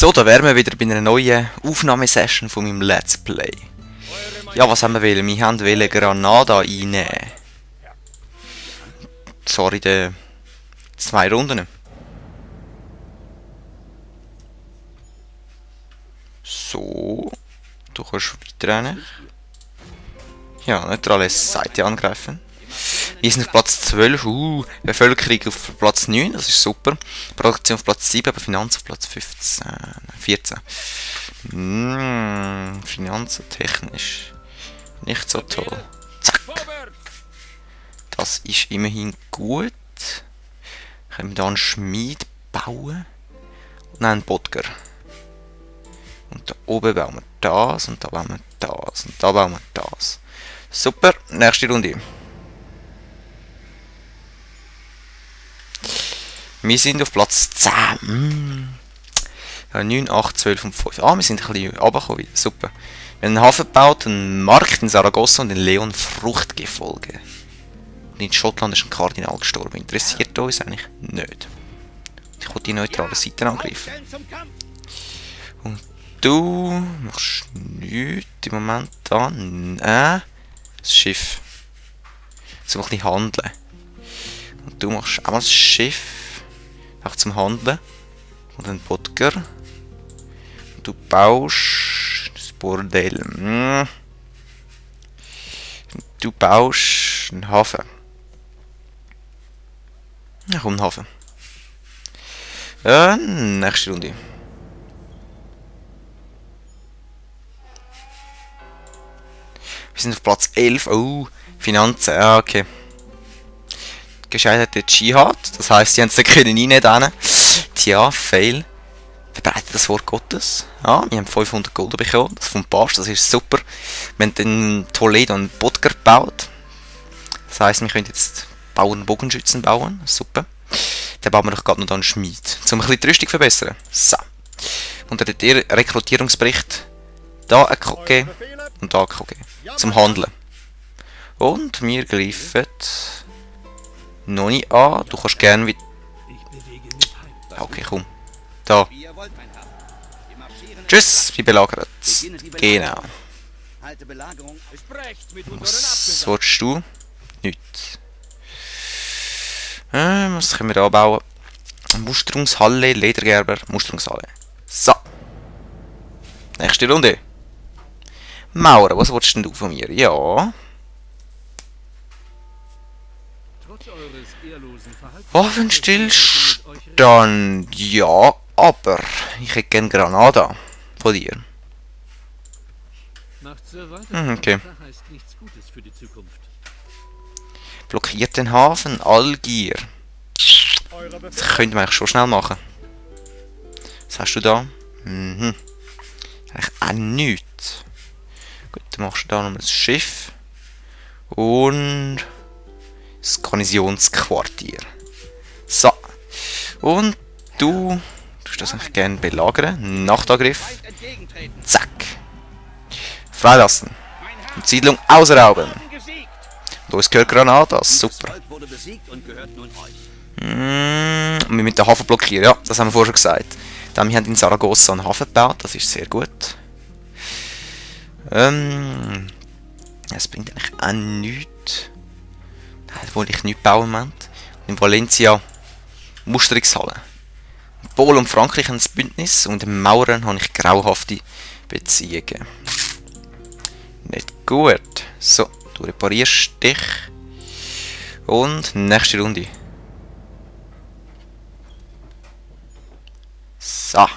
So, da wären wir wieder bei einer neuen Aufnahmesession von meinem Let's Play. Ja, was haben wir wollen? Wir haben wollen Granada einnehmen. Sorry, die 2 Runden. So, du kannst weiterrennen. Ja, neutrale Seite angreifen. Wir sind auf Platz 12, Bevölkerung auf Platz 9, das ist super. Produktion auf Platz 7, aber Finanzen auf Platz 14. Finanzen technisch nicht so toll. Zack. Das ist immerhin gut. Können wir da einen Schmied bauen? Und einen Bodger. Und da oben bauen wir das, und da bauen wir das, und da bauen wir das. Super, nächste Runde. Wir sind auf Platz 10. Ja, 9, 8, 12 und 5. Ah, wir sind ein bisschen runtergekommen wieder. Super. Wir haben einen Hafen gebaut, einen Markt in Saragossa und in Leon Fruchtgefolge. Und in Schottland ist ein Kardinal gestorben. Interessiert uns eigentlich nicht. Ich will die neutrale Seite angreifen. Und du machst nichts im Moment da. Das Schiff. So ein bisschen handeln. Und du machst auch mal das Schiff. Auch zum Handeln. Und ein Bodger. Und du baust das Bordell. Und du baust einen Hafen. Ja, komm, einen Hafen. Nächste Runde. Wir sind auf Platz 11. Oh, Finanzen. Ja, okay. Gescheiterte Dschihad. Das heisst, sie haben es nicht reinnehmen. Tja, fail. Verbreitet das Wort Gottes. Ja, wir haben 500 Gold bekommen. Das vom Papst, das ist super. Wir haben den Toledo einen Bodger gebaut. Das heisst, wir können jetzt Bogenschützen bauen. Super. Dann bauen wir doch gerade noch einen Schmied. Um ein bisschen die Rüstung zu verbessern. So. Unter dem Rekrutierungsbericht da ein KG und da ein KG. Zum Handeln. Und wir greifen noch nicht an. Du kannst gerne wieder. Okay, komm. Da. Tschüss, wir belagern. Genau. Was willst du? Nichts. Was können wir da bauen? Musterungshalle, Ledergerber, Musterungshalle. So. Nächste Runde. Maurer, was willst denn du von mir? Ja. Waffenstillstand. Ja, aber ich hätte gerne Granada von dir. Okay. Blockiert den Hafen, Algier. Das könnte man eigentlich schon schnell machen. Was hast du da? Eigentlich auch nichts. Gut, dann machst du da noch ein Schiff. Und das Garnisonsquartier. So. Und du tust das eigentlich gerne belagern. Nachtangriff. Zack. Freilassen. Und Siedlung ausrauben. Und uns gehört Granada. Super. Wir müssen den Hafen blockieren. Ja, das haben wir vorher schon gesagt. Dann, wir haben in Saragossa einen Hafen gebaut. Das ist sehr gut. Es bringt eigentlich auch nichts. Da wollte ich nichts bauen im Moment. In Valencia Musterungshalle. In Polen und Frankreich ein Bündnis und in Mauern habe ich grauhafte Beziehungen. Nicht gut. So, du reparierst dich. Und nächste Runde. So. Ja,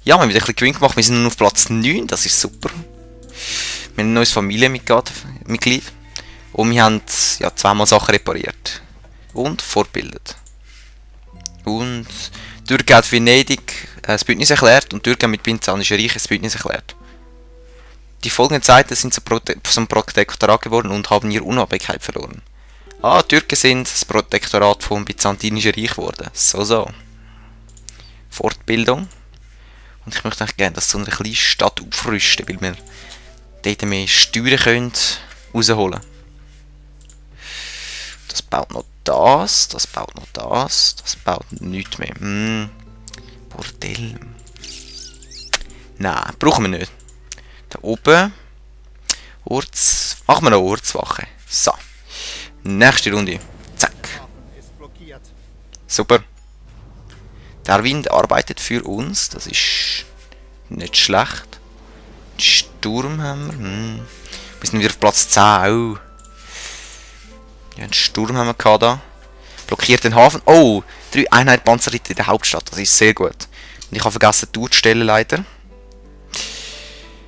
wir haben wieder ein bisschen Gewinn gemacht. Wir sind nun auf Platz 9. Das ist super. Wir haben ein neues Familienmitglied. Und wir haben ja, 2-mal Sachen repariert. Und fortbildet. Und Türkei hat Venedig das Bündnis erklärt und Türkei mit Byzantinischer Reich das Bündnis erklärt. Die folgenden Zeiten sind zum Protektorat geworden und haben ihre Unabhängigkeit verloren. Ah, Türken sind das Protektorat vom Byzantinischen Reich geworden. So. Fortbildung. Und ich möchte eigentlich gerne, dass so eine kleine Stadt aufrüsten, weil wir dort mehr Steuern können rausholen. Das baut noch das baut noch das baut nichts mehr. Bordell. Nein, brauchen wir nicht. Da oben. Machen wir eine Ortswache. So. Nächste Runde. Zack. Super. Der Wind arbeitet für uns. Das ist nicht schlecht. Sturm haben wir. Wir sind wieder auf Platz 10. Oh. Ja, einen Sturm haben wir gehabt da. Blockiert den Hafen. Oh, 3 Einheiten Panzerritter in der Hauptstadt. Das ist sehr gut. Und ich habe vergessen, die Tour zu stellen, leider.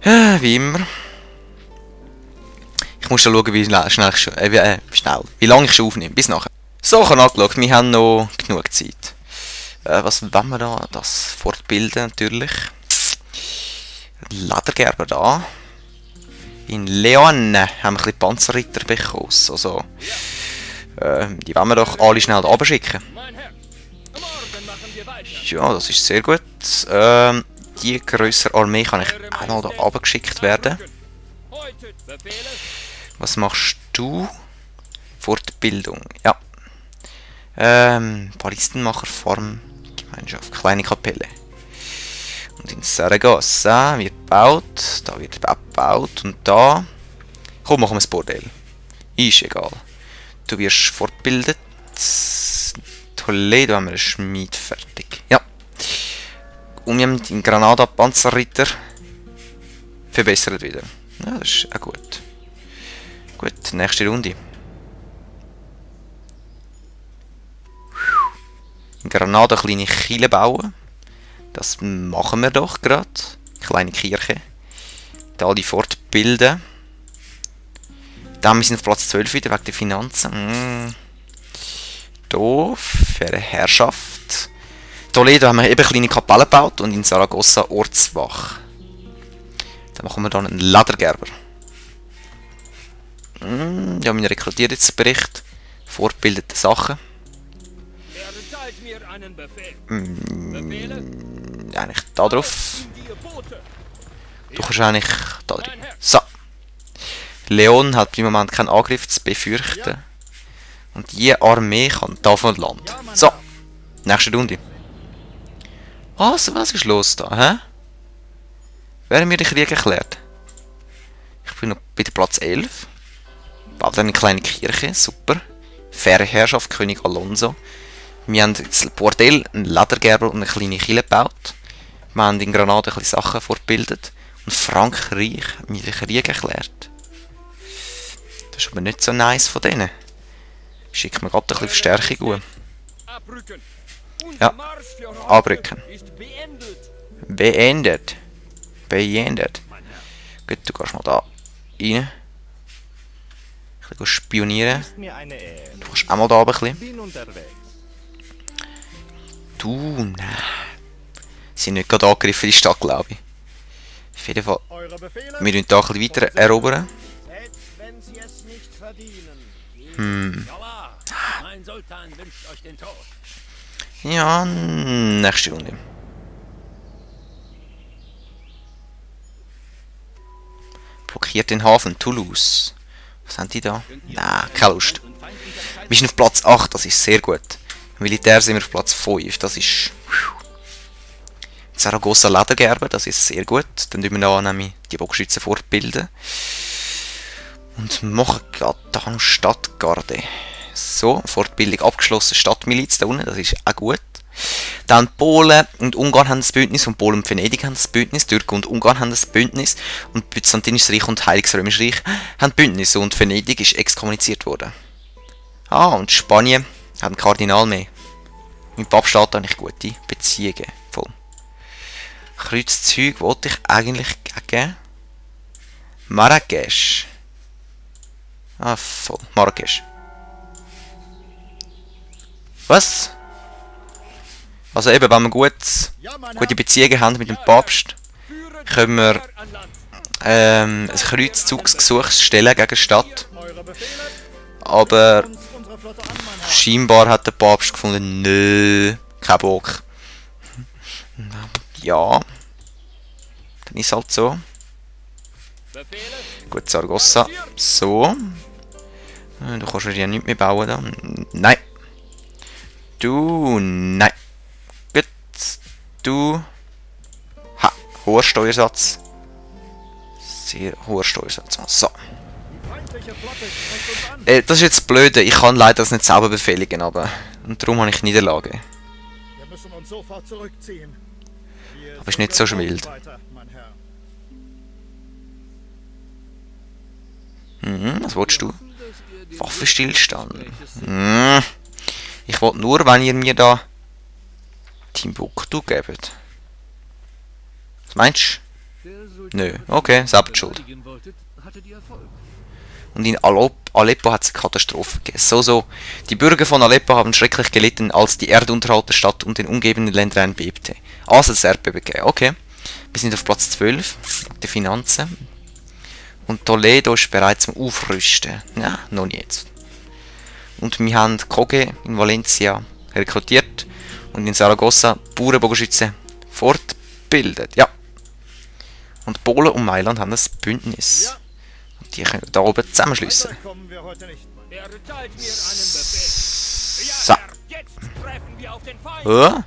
Wie immer. Ich muss schon schauen, wie lange ich schon aufnehme. Bis nachher. So, ich habe angeschaut. Wir haben noch genug Zeit. Was wollen wir da? Das fortbilden natürlich. Ledergerber da. In Leon haben wir ein bisschen Panzerritter bekommen. Also, die wollen wir doch alle schnell da runterschicken. Ja, das ist sehr gut. Die grössere Armee kann ich auch noch da runtergeschickt werden. Was machst du? Fortbildung. Ja. Ballistenmacher, Farm, Gemeinschaft, kleine Kapelle. Und in Saragossa wird gebaut. Da wird auch gebaut. Und da. Komm, machen wir das Bordell. Ist egal. Du wirst fortgebildet. Toledo haben wir einen Schmied fertig. Ja. Und wir haben den Granada Panzerritter verbessert wieder. Ja, das ist auch gut. Gut, nächste Runde. In Granada kleine Kirche bauen. Das machen wir doch gerade. Kleine Kirche. Da alle fortbilden. Dann sind wir auf Platz 12 wieder wegen der Finanzen. Doof. Für eine Herrschaft. Toledo haben wir eben kleine Kapelle gebaut und in Saragossa Ortswach. Dann machen wir dann einen Ledergerber. Ja, mein Rekrutierungsbericht. Fortbildete Sachen. Eigentlich da drauf. Du kannst eigentlich da drauf. So. Leon hat im Moment keinen Angriff zu befürchten. Und die Armee kann da von Land. So. Nächste Runde. Was ist los da, hä? Wer hat mir den Krieg erklärt? Ich bin noch bei Platz 11. Baut eine kleine Kirche, super. Faire Herrschaft, König Alonso. Wir haben das Bordell, einen Ledergerber und eine kleine Kirche gebaut. Wir haben in Granada ein bisschen Sachen fortgebildet. Und Frankreich hat mir den Krieg erklärt. Das ist aber nicht so nice von denen. Schickt mir gerade ein bisschen Verstärkung. Ja, abrücken. Beendet. Beendet. Gut, du gehst mal da rein. Ich will spionieren. Du kannst auch mal da oben ein bisschen. Du, nein. Sie sind nicht gerade angegriffen in die Stadt, glaube ich. Auf jeden Fall. Wir müssen hier ein bisschen weiter erobern. Ja, nächste Runde. Blockiert den Hafen, Toulouse. Was haben die da? Nein, keine Lust. Wir sind auf Platz 8, das ist sehr gut. Militär sind wir auf Platz 5, das ist... Saragossa Ledergerber, das ist sehr gut. Dann tun wir da nämlich die Bogenschützen fortbilden. Und machen gerade da Stadtgarde. So, Fortbildung abgeschlossen, Stadtmiliz da unten, das ist auch gut. Dann Polen und Ungarn haben das Bündnis und Polen und Venedig haben das Bündnis, Türken und Ungarn haben das Bündnis und Byzantinisches Reich und Heiliges Römisches Reich haben Bündnis und Venedig ist exkommuniziert worden. Ah, und Spanien hat einen Kardinal mehr. Mit Papststaat habe ich gute Beziehungen. Voll. Kreuzzüge wollte ich eigentlich gegen Marrakesch. Ah, voll. Marrakesch. Was? Also eben, wenn wir gute Beziehungen haben mit dem Papst, können wir ein Kreuzzugsgesuch stellen gegen die Stadt. Aber scheinbar hat der Papst gefunden, nö, kein Bock. Ja, dann ist halt so. Gut, Saragossa. So. Du kannst ja nichts mehr bauen da. Nein. Du, nein. Gut. du... Ha, hoher Steuersatz. Sehr hoher Steuersatz. So. Das ist jetzt das Blöde. Ich kann leider das nicht selber befehligen, aber... Und darum habe ich Niederlage. Wir müssen uns sofort zurückziehen. Aber ist nicht so wild. Was willst du? Waffenstillstand. Ich wollte nur, wenn ihr mir da Timbuktu gebt. Was meinst du? Nö, okay, selbst schuld. Und in Aleppo hat es eine Katastrophe gegeben. So. Die Bürger von Aleppo haben schrecklich gelitten, als die Erde unterhalb der Stadt und den umgebenden Ländern bebte. Also das Erdbeben gegeben. Okay. Wir sind auf Platz 12. Die Finanzen. Und Toledo ist bereits zum Aufrüsten. Ja, noch nicht jetzt. Und wir haben Koge in Valencia rekrutiert und in Saragossa Bauernbogenschützen fortgebildet. Ja. Und Polen und Mailand haben das Bündnis. Und die können da oben zusammenschliessen. So. Ja,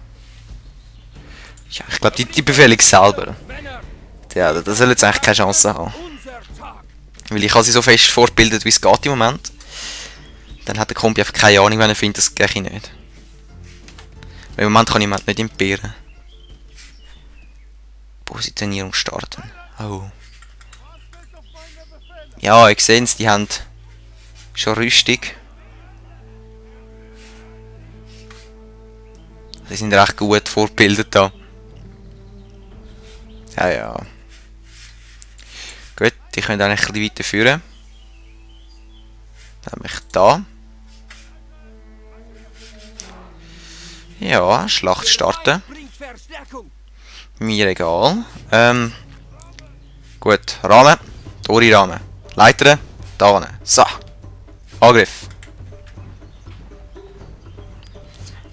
ich glaube, die befehligen selber. Ja, das soll jetzt eigentlich keine Chance haben. Weil ich habe sie so fest fortgebildet, wie es geht im Moment. Dann hat der Kombi einfach keine Ahnung, wenn er findet, das gehe ich nicht. Weil im Moment kann jemand nicht impieren. Positionierung starten. Oh. Ja, ich sehe es, die haben schon Rüstung. Die sind recht gut fortgebildet da. Ja. Gut, die können eigentlich ein bisschen weiterführen. Nämlich da. Ja, Schlacht starten. Mir egal. Gut, Rahmen. Tore Rahmen. Leitern. Da hinten. So. Angriff.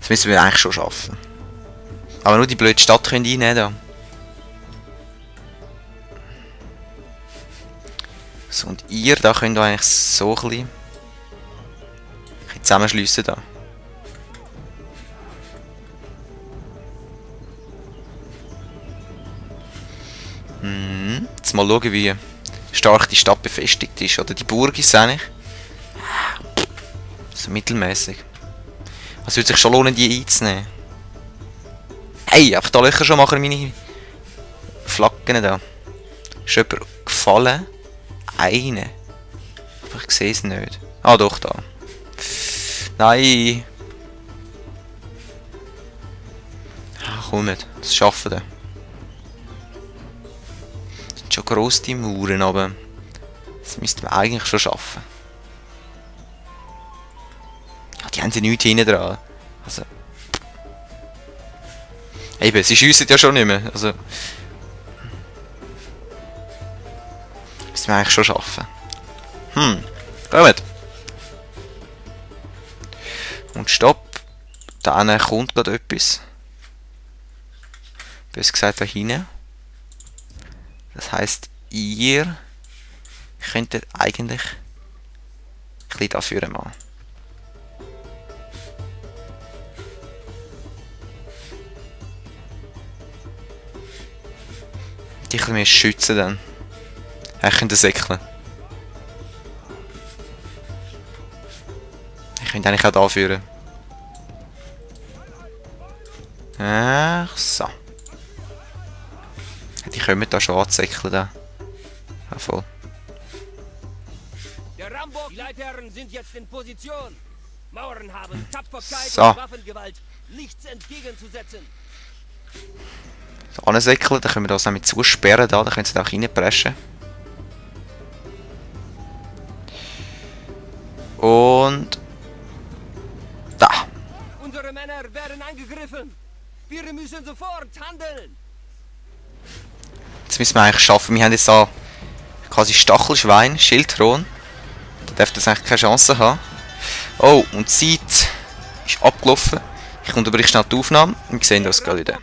Das müssen wir eigentlich schon schaffen. Aber nur die blöde Stadt können einnehmen da. So, und ihr, da könnt ihr eigentlich so ein bisschen zusammenschliessen da. Jetzt mal schauen, wie stark die Stadt befestigt ist. Oder die Burg ist es eigentlich. So mittelmäßig. Es würde sich schon lohnen, die einzunehmen. Hey, einfach da Löcher schon machen meine Flaggen da. Ist jemand gefallen? Eine. Aber ich sehe es nicht. Ah doch, da. Nein. Ach, komm nicht. Das schaffen wir. Das sind schon gross die Mauern, aber das müssten wir eigentlich schon schaffen. Ja, die haben sie nichts hinten dran. Also. Eben, sie schiessen ja schon nicht mehr. Also. Müssen wir eigentlich schon schaffen. Kommt. Und stopp. Da hinten kommt gerade etwas. Besser gesagt da hinten. Das heisst, ihr könntet eigentlich ein bisschen dafür machen. Die ein bisschen mehr schützen dann. Ich könnte säckeln. Ich könnte eigentlich auch da führen. Ach so. Die kommen da schon anzusäckeln. Da. Ja, voll. Die Leitherren sind jetzt in Position. Mauern haben Tapferkeit So. und Waffengewalt nichts entgegenzusetzen. Da ansäckeln, dann können wir das nämlich zusperren. Da können sie da auch reinpreschen. Und da. Unsere Männer werden angegriffen. Wir müssen sofort handeln. Das müssen wir eigentlich schaffen. Wir haben jetzt da quasi Stachelschwein, Schildthron. Da darf das eigentlich keine Chance haben. Oh, und die Zeit ist abgelaufen. Ich unterbreche schnell die Aufnahme und wir sehen uns gerade wieder.